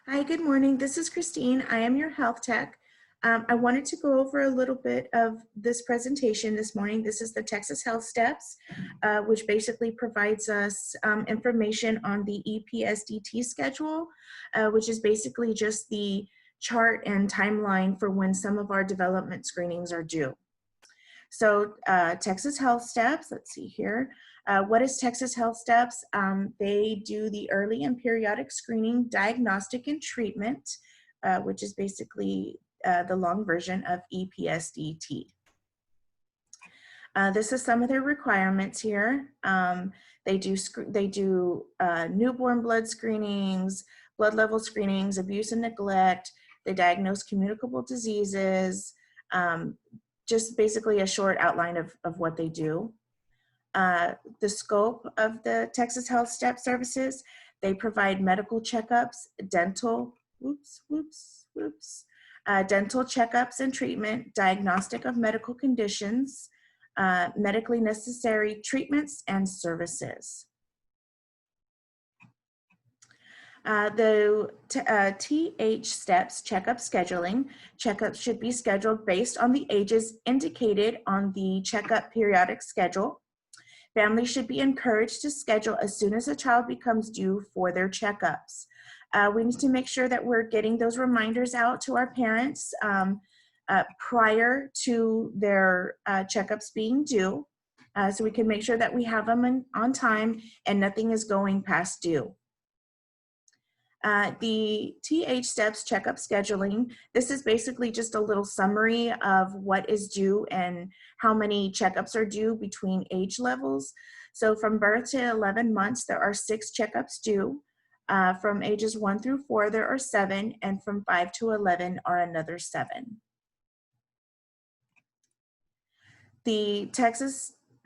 Hi, good morning. This is Christine. I am your health tech. I wanted to go over a little bit of this presentation this morning. This is the THSteps, which basically provides us information on the EPSDT schedule, which is basically just the chart and timeline for when some of our development screenings are due. So THSteps, let's see here. What is THSteps? They do the early and periodic screening, diagnostic, and treatment, which is basically the long version of EPSDT. This is some of their requirements here. They do newborn blood screenings, blood level screenings, abuse and neglect. They diagnose communicable diseases, just basically a short outline of what they do. The scope of the THSteps services, they provide medical checkups, dental, dental checkups and treatment, diagnostic of medical conditions, medically necessary treatments and services. The THSteps checkup scheduling. Checkups should be scheduled based on the ages indicated on the checkup periodic schedule. Families should be encouraged to schedule as soon as a child becomes due for their checkups. We need to make sure that we're getting those reminders out to our parents prior to their checkups being due, so we can make sure that we have them on time and nothing is going past due. The THSteps checkup scheduling, this is basically just a little summary of what is due and how many checkups are due between age levels. So from birth to 11 months, there are 6 checkups due. From ages 1 through 4, there are 7, and from 5 to 11 are another 7. The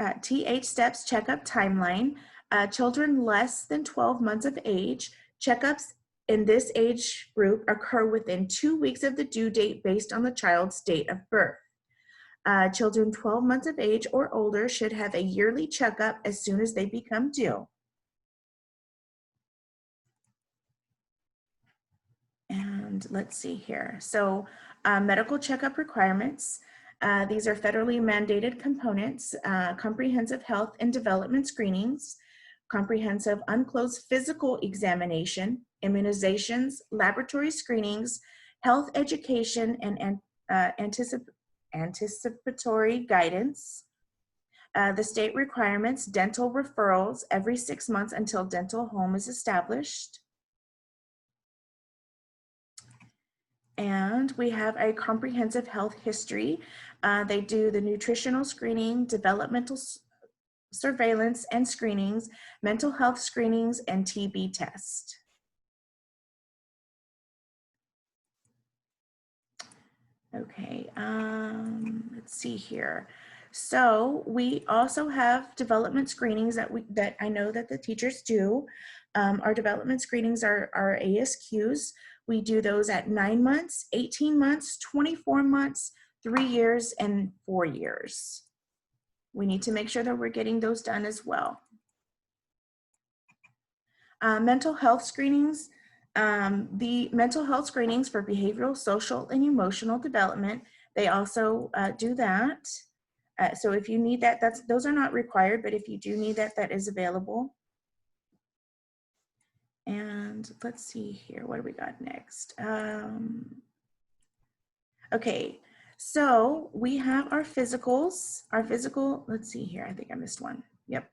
THSteps checkup timeline, children less than 12 months of age, checkups in this age group occur within 2 weeks of the due date based on the child's date of birth. Children 12 months of age or older should have a yearly checkup as soon as they become due. And let's see here. So medical checkup requirements. These are federally mandated components, comprehensive health and development screenings, comprehensive unclosed physical examination, immunizations, laboratory screenings, health education, and anticipatory guidance. The state requirements, dental referrals every 6 months until dental home is established. And we have a comprehensive health history. They do the nutritional screening, developmental surveillance and screenings, mental health screenings, and TB test. Okay, let's see here. So we also have development screenings that I know that the teachers do. Our development screenings are ASQs. We do those at 9 months, 18 months, 24 months, 3 years, and 4 years. We need to make sure that we're getting those done as well. Mental health screenings. The mental health screenings for behavioral, social, and emotional development, they also do that. So if you need that, those are not required, but if you do need that, that is available. And let's see here, what do we got next? Okay, so we have our physicals. Our physical, let's see here, I think I missed one. Yep.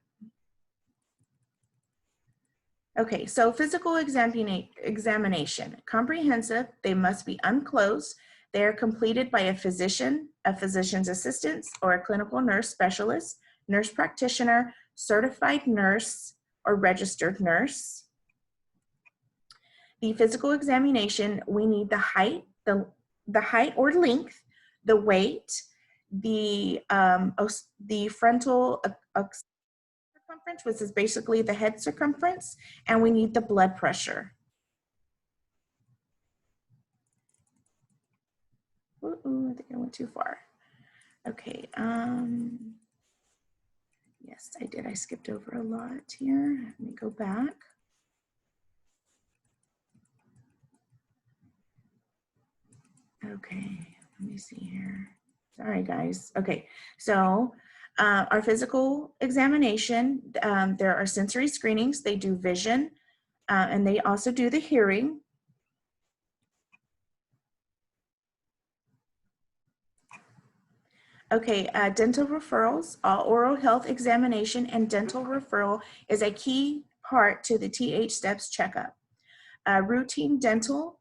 Okay, so physical examination, comprehensive, they must be unclosed. They are completed by a physician, a physician's assistant, or a clinical nurse specialist, nurse practitioner, certified nurse, or registered nurse. The physical examination, we need the height, the height or length, the weight, the frontal circumference, which is basically the head circumference, and we need the blood pressure. Ooh, I think I went too far. Okay, yes, I did. I skipped over a lot here. Let me go back. Okay, let me see here. Sorry, guys. Okay, so our physical examination, there are sensory screenings. They do vision, and they also do the hearing. Okay, dental referrals, oral health examination and dental referral is a key part to the THSteps checkup. Routine dental,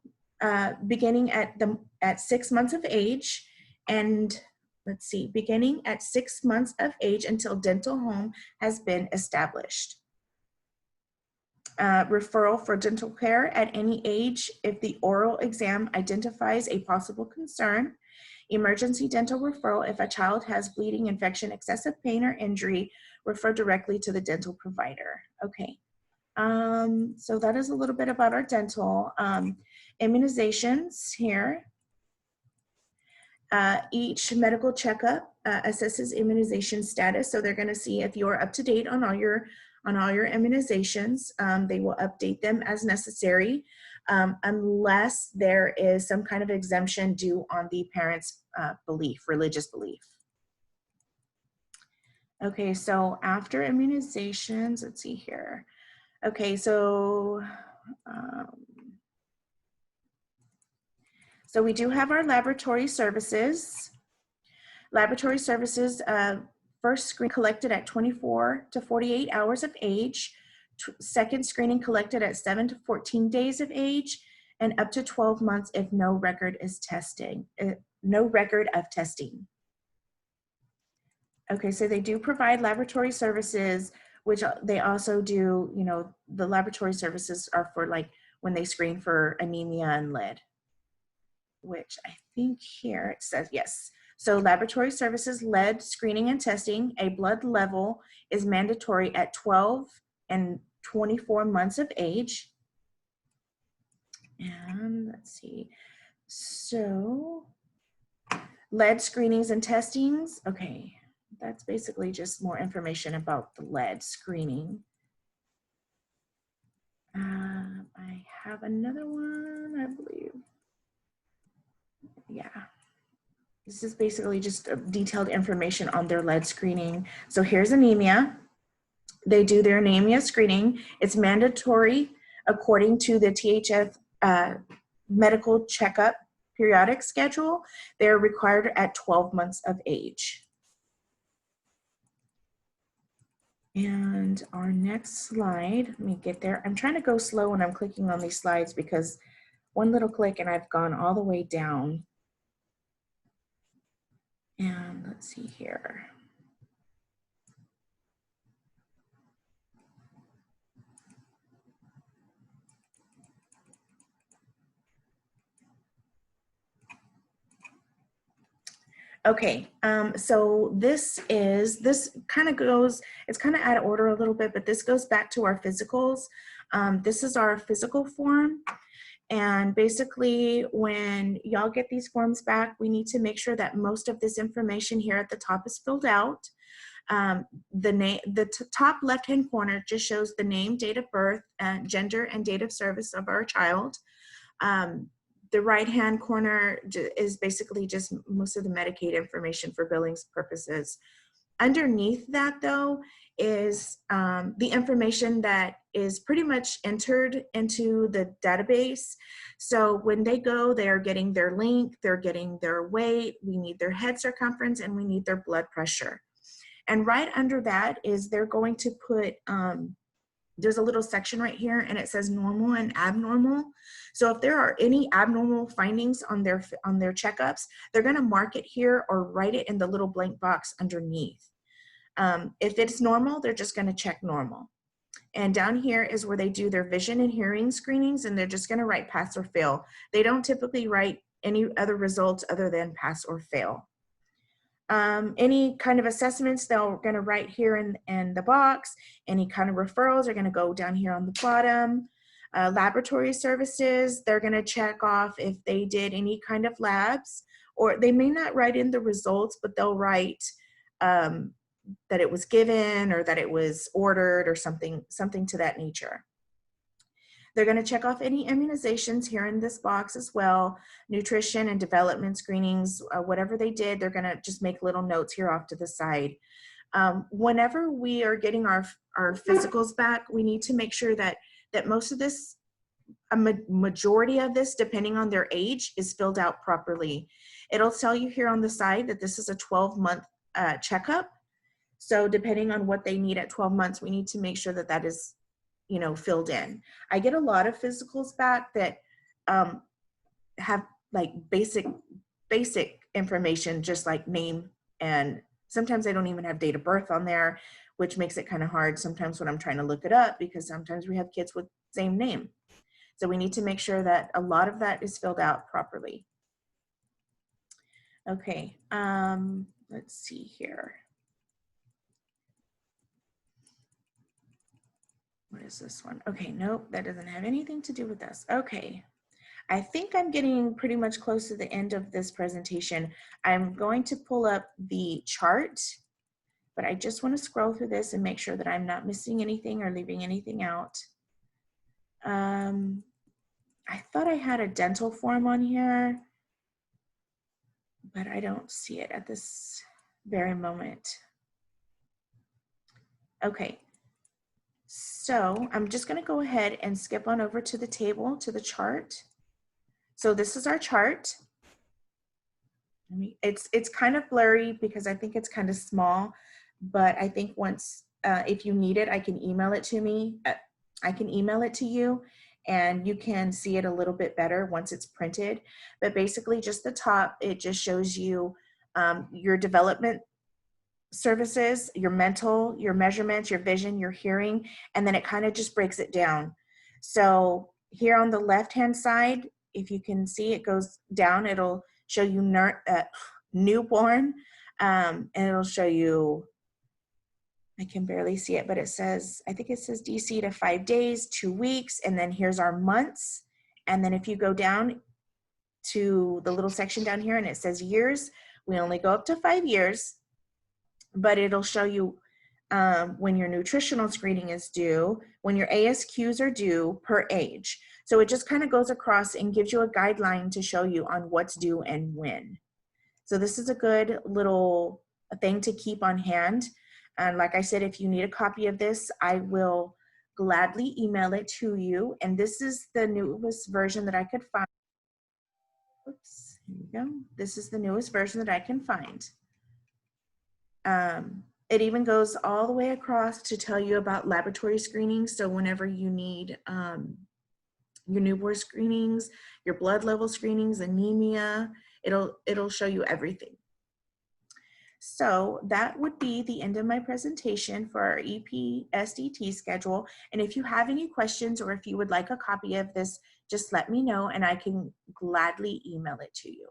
beginning at 6 months of age, and let's see, beginning at 6 months of age until dental home has been established. Referral for dental care at any age if the oral exam identifies a possible concern. Emergency dental referral if a child has bleeding, infection, excessive pain, or injury, refer directly to the dental provider. Okay, so that is a little bit about our dental. Immunizations here. Each medical checkup assesses immunization status, so they're going to see if you're up to date on all your immunizations. They will update them as necessary, unless there is some kind of exemption due on the parent's religious belief. Okay, so after immunizations, let's see here. Okay, so we do have our laboratory services. Laboratory services, first screen collected at 24 to 48 hours of age, second screening collected at 7 to 14 days of age, and up to 12 months if no record of testing. Okay, so they do provide laboratory services, which they also do, you know, the laboratory services are for like when they screen for anemia and lead, which I think here it says yes. So laboratory services, lead screening and testing, a blood level is mandatory at 12 and 24 months of age. And let's see, so lead screenings and testings, okay, that's basically just more information about the lead screening. I have another one, I believe. Yeah. This is basically just detailed information on their lead screening. So here's anemia. They do their anemia screening. It's mandatory according to the THF medical checkup periodic schedule. They're required at 12 months of age. And our next slide, let me get there. I'm trying to go slow when I'm clicking on these slides because one little click and I've gone all the way down. And let's see here. Okay, so this kind of goes, it's kind of out of order a little bit, but this goes back to our physicals. This is our physical form. And basically, when y'all get these forms back, we need to make sure that most of this information here at the top is filled out. The top left-hand corner just shows the name, date of birth, gender, and date of service of our child. The right-hand corner is basically just most of the Medicaid information for billings purposes. Underneath that, though, is the information that is pretty much entered into the database. So when they go, they are getting their link, they're getting their weight, we need their head circumference, and we need their blood pressure. And right under that is they're going to put, there's a little section right here and it says normal and abnormal. So if there are any abnormal findings on their checkups, they're going to mark it here or write it in the little blank box underneath. If it's normal, they're just going to check normal. And down here is where they do their vision and hearing screenings, and they're just going to write pass or fail. They don't typically write any other results other than pass or fail. Any kind of assessments, they're going to write here in the box. Any kind of referrals are going to go down here on the bottom. Laboratory services, they're going to check off if they did any kind of labs, or they may not write in the results, but they'll write that it was given or that it was ordered or something to that nature. They're going to check off any immunizations here in this box as well, nutrition and development screenings, whatever they did, they're going to just make little notes here off to the side. Whenever we are getting our physicals back, we need to make sure that most of this, a majority of this, depending on their age, is filled out properly. It'll tell you here on the side that this is a 12-month checkup. So depending on what they need at 12 months, we need to make sure that that is, you know, filled in. I get a lot of physicals back that have like basic information, just like name, and sometimes I don't even have date of birth on there, which makes it kind of hard sometimes when I'm trying to look it up, because sometimes we have kids with same name. So we need to make sure that a lot of that is filled out properly. Okay, let's see here. What is this one? Okay, nope, that doesn't have anything to do with this. Okay, I think I'm getting pretty much close to the end of this presentation. I'm going to pull up the chart, but I just want to scroll through this and make sure that I'm not missing anything or leaving anything out. I thought I had a dental form on here, but I don't see it at this very moment. Okay, so I'm just going to go ahead and skip on over to the table, to the chart. So this is our chart. It's kind of blurry because I think it's kind of small, but I think once, if you need it, I can email it to me. I can email it to you and you can see it a little bit better once it's printed. But basically just the top, it just shows you your development services, your mental, your measurements, your vision, your hearing, and then it kind of just breaks it down. So here on the left-hand side, if you can see, it goes down, it'll show you newborn, and it'll show you, I can barely see it, but it says, I think it says DC to 5 days, 2 weeks, and then here's our months. And then if you go down to the little section down here and it says years, we only go up to 5 years, but it'll show you when your nutritional screening is due, when your ASQs are due per age. So it just kind of goes across and gives you a guideline to show you on what's due and when. So this is a good little thing to keep on hand. And like I said, if you need a copy of this, I will gladly email it to you. And this is the newest version that I could find. Oops, here we go. This is the newest version that I can find. It even goes all the way across to tell you about laboratory screenings. So whenever you need your newborn screenings, your blood level screenings, anemia, it'll show you everything. So that would be the end of my presentation for our EPSDT schedule. And if you have any questions or if you would like a copy of this, just let me know and I can gladly email it to you.